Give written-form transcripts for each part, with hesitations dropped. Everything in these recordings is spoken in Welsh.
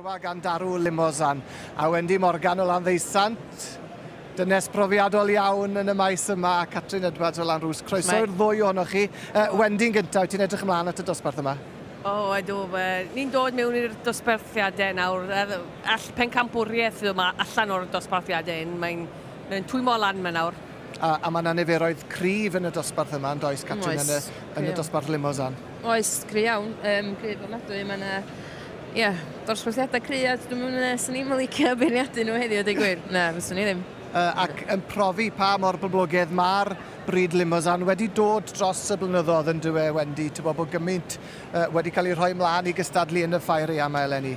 Arwa gan darw Limousin a Wendy Morgan o Landdeisant. Dynes profiadol iawn yn y maes yma a Catrin Edwards o Lanrws. Croeso i'r ddwy ohonoch chi. Wendy'n gyntaf, ti'n edrych ymlaen at y dosbarth yma? Ydw. Ni'n dod mewn i'r dosbarthiadau nawr. All pencampwriaeth yma allan o'r dosbarthiadau. Mae'n twymo lan yma nawr. A mae yna niferoedd cryf yn y dosbarth yma, yn does, Catrin, yn y dosbarth Limousin? Oes, cry iawn. Cry ofnadwy. Mae dosbarthiadau cry a dwi'n mynd sy'n ni'n licio beirniadu nhw heddiw, dweud gwir. Na, fyswn ni ddim. Ac yn profi pa mor boblogaidd mae'r bryd Limousin wedi dod dros y blynyddoedd yn dywe, Wendy. Ti'n bod gymaint wedi cael ei rhoi mlaen i gystadlu yn y ffair yma eleni.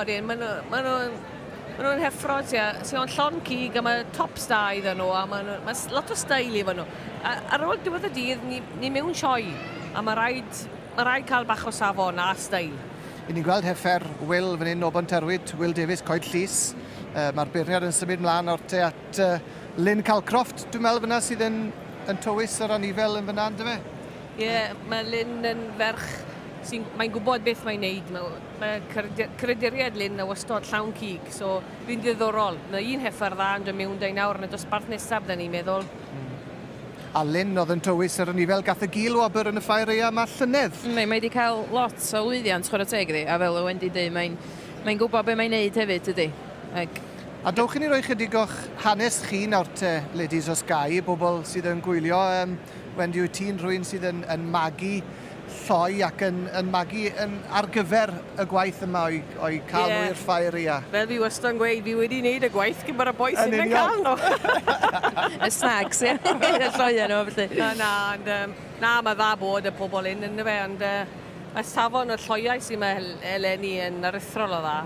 Dyn, maen nhw'n heffrod, sy'n o'n llon cig a mae tops da iddyn nhw, a mae lot o stael i nhw. Ar ôl diwedd y dydd, ni mewn sioi, a mae rhaid cael bach o safon a stael. I ni'n gweld Heffer Will fan hyn o Bonterwyd, Will Davies, coed llys. Mae'r beirniad yn symud mlaen o'r te at Lynn Calcroft, dwi'n meddwl fyna sydd yn tywys yr anifel yn fyna, ynddo fe? Mae Lynn yn ferch mae'n gwybod beth mae'n neud. Mae creduriad Lynn a wastod llawn cig, so fi'n ddiddorol. Mae un Heffer dda yn dod mewn 2 nawr yn y dosbarth nesaf, da ni'n meddwl. A Lynn oedd yn tywys yr anifel gath y gil o aber yn y ffair yma llynedd. Mae wedi cael lot o lwyddiant, chwarae teg iddi, a fel o Wendy dweud, mae'n gwybod beth mae'n neud hefyd, ydy. A dowch i ni roi chydig o'ch hanes chi nawr te, Ladies o Sky, bobl sydd yn gwylio. Wendy, wyt ti'n rhywun sydd yn magu lloi ac yn magu ar gyfer y gwaith yma o'i cael nhw i'r ffair ia. Fel fi wastad yn gweud, fi wedi wneud y gwaith cyn bod y boi sy'n yn cael nhw. Y snags, ie. Y lloiau nhw, felly. Na, mae dda bod y pobl un yn y fe, ond mae safon y lloiau sy'n eleni yn aruthrol o dda.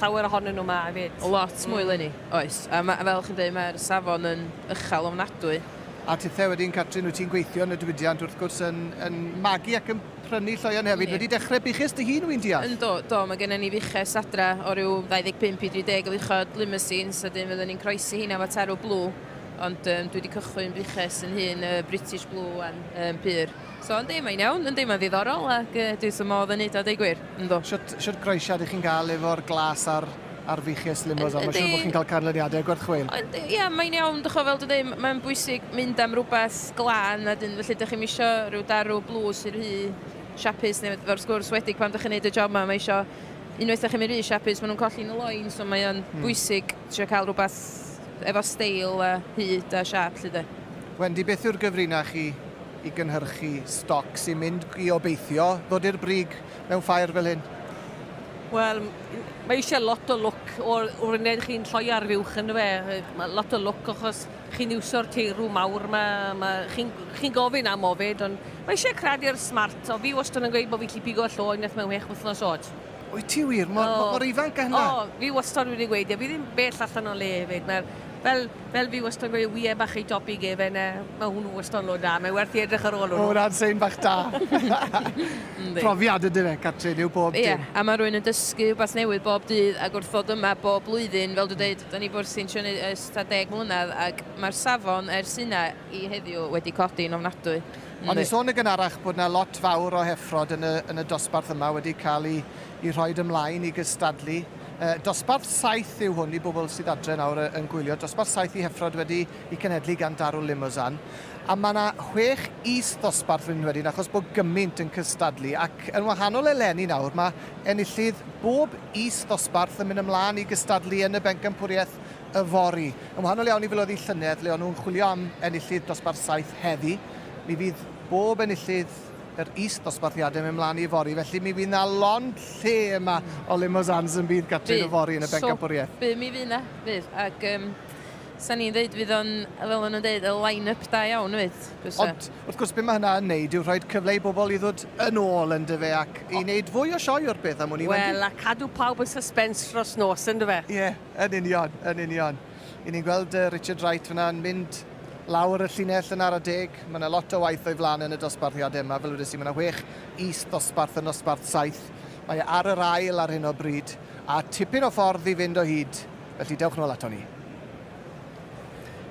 Llawer ohonyn nhw yma hefyd. Lot mwy eleni, oes. A fel chi'n dweud, mae'r safon yn uchel ofnadwy. A tithau wedyn, Catrin, wyt ti'n gweithio yn y diwydiant wrth gwrs yn magu ac yn prynu lloiau hefyd. Wedi dechrau buches dy hun, wy'n deall? Do, mae gennym ni buches adra o ryw 25 i 30 o fuchod Limousin, so dyn fyddwn ni'n croesi hynna fo tarw blw. Ond dwi wedi cychwyn buches yn hun, British Blue a'n pyr. So, yndi, mae'n iawn, yndi, mae'n ddiddorol, ac dwi'n sy'n modd yn neud o, dweud gwir. Siwt groesiad ydych chi'n cael efo'r glas ar fiches Limousin? Mae'n siŵr bod chi'n cael canlyniadau gwerthchweil. Ie, mae'n iawn, dych o fel dweud, mae'n bwysig mynd am rhywbeth glân, a dyn, felly ydych chi'n isio rhyw darw blws i'r hy siapus, neu o'r sgwrs wedig pan ydych chi'n neud y job yma, mae isio, unwaith ydych chi'n mynd rhy siapus, maen nhw'n colli'n y loen, so mae'n bwysig isio cael rhywbeth efo steil a hyd a siap, lle de. Wendy, beth yw'r gyfrinach chi i gynhyrchu stoc sy'n mynd i obeithio ddod i'r brig mewn ffair fel hyn? Wel, mae eisiau lot o lwc o'r wneud chi'n lloi ar fiwch yn y fe. Mae lot o lwc achos chi'n iwsio'r teirw mawr. Chi'n gofyn am ofid, ond mae eisiau credu'r smart. O, fi wastad yn gweud bod fi lli pigo lloi nath mewn 6 wythnos oed. Wyt ti wir? Mor ifanc a hynna? Fi wastad wedi gweud, fi ddim bell allan o le hefyd. Fel fi wastad yn gweud, wy bach ei topi gefen, mae hwnnw wastad yn lo da. Mae werth i edrych ar ôl hwnnw. Hwna'n sein bach da. Profiad ydy fe, Catrin, yw bob dim. A mae rhywun yn dysgu rhywbeth newydd bob dydd ac wrth ddod yma bob blwyddyn, fel dwi'n dweud, da ni bwrsy'n siŵr ys 10 mlynedd, ac mae'r safon ers yna i heddiw wedi codi'n ofnadwy. Ond i sôn y gynharach bod yna lot fawr o heffrod yn y dosbarth yma wedi cael ei rhoi ymlaen i gystadlu. Dosbarth 7 yw hwn i bobl sydd adre nawr yn gwylio. Dosbarth 7 i heffrod wedi i cenedlu gan darw Limousin. A mae yna 6 is-dosbarth yn wedyn, achos bod gymaint yn cystadlu. Ac yn wahanol eleni nawr, mae enillydd bob is-dosbarth yn mynd ymlaen i gystadlu yn y bencampwriaeth y fori. Yn wahanol iawn i fel oedd i llynedd, le o'n nhw'n chwilio am enillydd dosbarth 7 heddi. Mi fydd bob enillydd yr is-dosbarthiadau mynd mlaen i fori, felly mi fydd na lond lle yma o Limousins yn bydd Catrin y fori yn y bencampwriaeth. Bydd mi fydd na, fydd. Ac sa'n ni'n dweud, fydd o'n, fel o'n dweud, y line-up da iawn, fydd. Ond, wrth gwrs, beth mae hynna yn neud yw rhoi cyfle i bobl i ddod yn ôl yn dyfe ac i wneud fwy o sioi o'r beth am hwnni. Wel, a cadw pawb yn suspense dros nos yn dyfe. Ie, yn union, yn union. I ni'n gweld Richard Wright fyna yn mynd lawr y llinell yn ar y deg. Mae yna lot o waith o'i flaen yn y dosbarthiadau yma. Fel wedi si, mae yna 6 is-dosbarth yn dosbarth 7. Mae ar yr ail ar hyn o bryd. A tipyn o ffordd i fynd o hyd. Felly dewch nôl ato ni.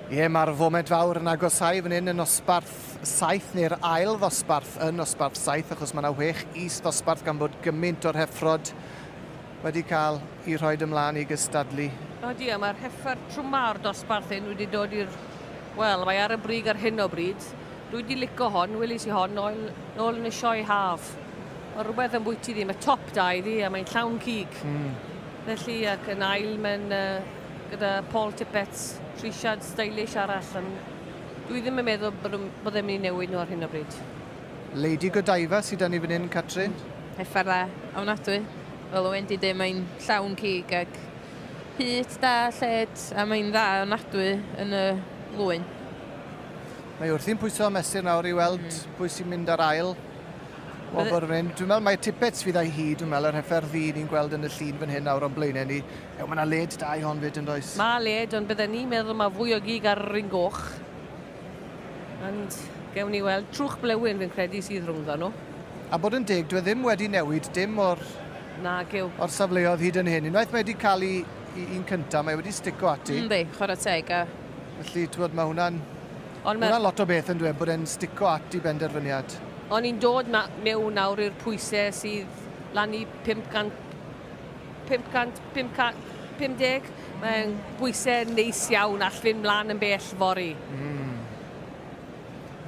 Mae'r foment fawr yn agosau fan hyn yn nosbarth 7 neu'r ail ddosbarth yn nosbarth 7, achos mae yna 6 is-dosbarth gan bod gymaint o'r heffrod wedi cael ei rhoi ymlaen i gystadlu. O di, mae'r Heffer trwma'r dosbarth hyn wedi dod i'r... Wel, mae ar y brig ar hyn o bryd. Dwi wedi licio hon, welis i hon, nôl yn y sioe haf. O rhywbeth yn bwyty ddim, y top da iddi, a mae'n llawn cig. Felly, ac yn ail, mae'n gyda Paul Tippets, trisiad stylish arall. Dwi ddim yn meddwl bod e'n mynd i newid nhw ar hyn o bryd. Lady Godiva sydd yn ei fan hyn, Catrin. Heffer dda, ofnadwy. Fel o wedi dweud, mae'n llawn cig ac hyd da, lled, a mae'n dda ofnadwy yn y lwyn. Mae wrthi'n pwyso mesur nawr i weld pwy sy'n mynd ar ail. Dwi'n meddwl mae Tippets fydd ei hyd, dwi'n meddwl yr Heffer ddi ni'n gweld yn y llun fan hyn nawr o'n blaenau ni. Mae yna led da i hon fyd yn does. Mae led, ond bydden ni'n meddwl mae fwy o gig ar yr un goch. Ond gewn ni weld trwch blewyn fi'n credu sydd rhwngddo nhw. A bod yn deg, dwi ddim wedi newid dim o'r safleoedd hyd yn hyn. Unwaith mae wedi cael un cyntaf, mae wedi stico ati. Yndi, chwarae teg. Felly, mae hwnna'n lot o beth yn dweud bod e'n stico ati benderfyniad. O'n i'n dod mewn nawr i'r pwysau sydd lan i 550. Mae'n bwysau neis iawn all fynd mlaen yn bell fori.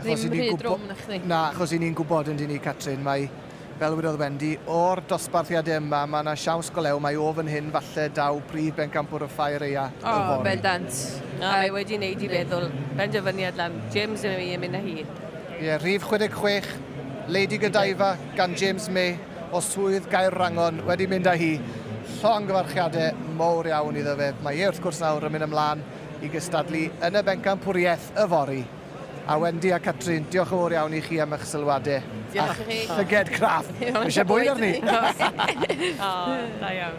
Ddim rhy drwm na chdi. Na, achos i ni'n gwybod yn dyn ni, Catrin, mae, fel wedodd Wendy, o'r dosbarthiadau yma, mae yna siawns golew, mae o fan hyn falle daw prif bencampwr y ffair eia y fori. O, bendant. Mae wedi wneud i feddwl, benderfyniad lan, James yn mynd â hi. Ie, rhif 66, Lady Godiva gan James May o swydd Gair Rangon wedi mynd â hi. Llong gyfarchiadau mowr iawn iddo fe. Mae wrth gwrs nawr yn mynd ymlaen i gystadlu yn y bencampwriaeth y fori. A Wendy a Catrin, diolch yn fawr iawn i chi am eich sylwadau. Diolch i chi. Llyged craff. Eisiau bwyd arni? O, da iawn.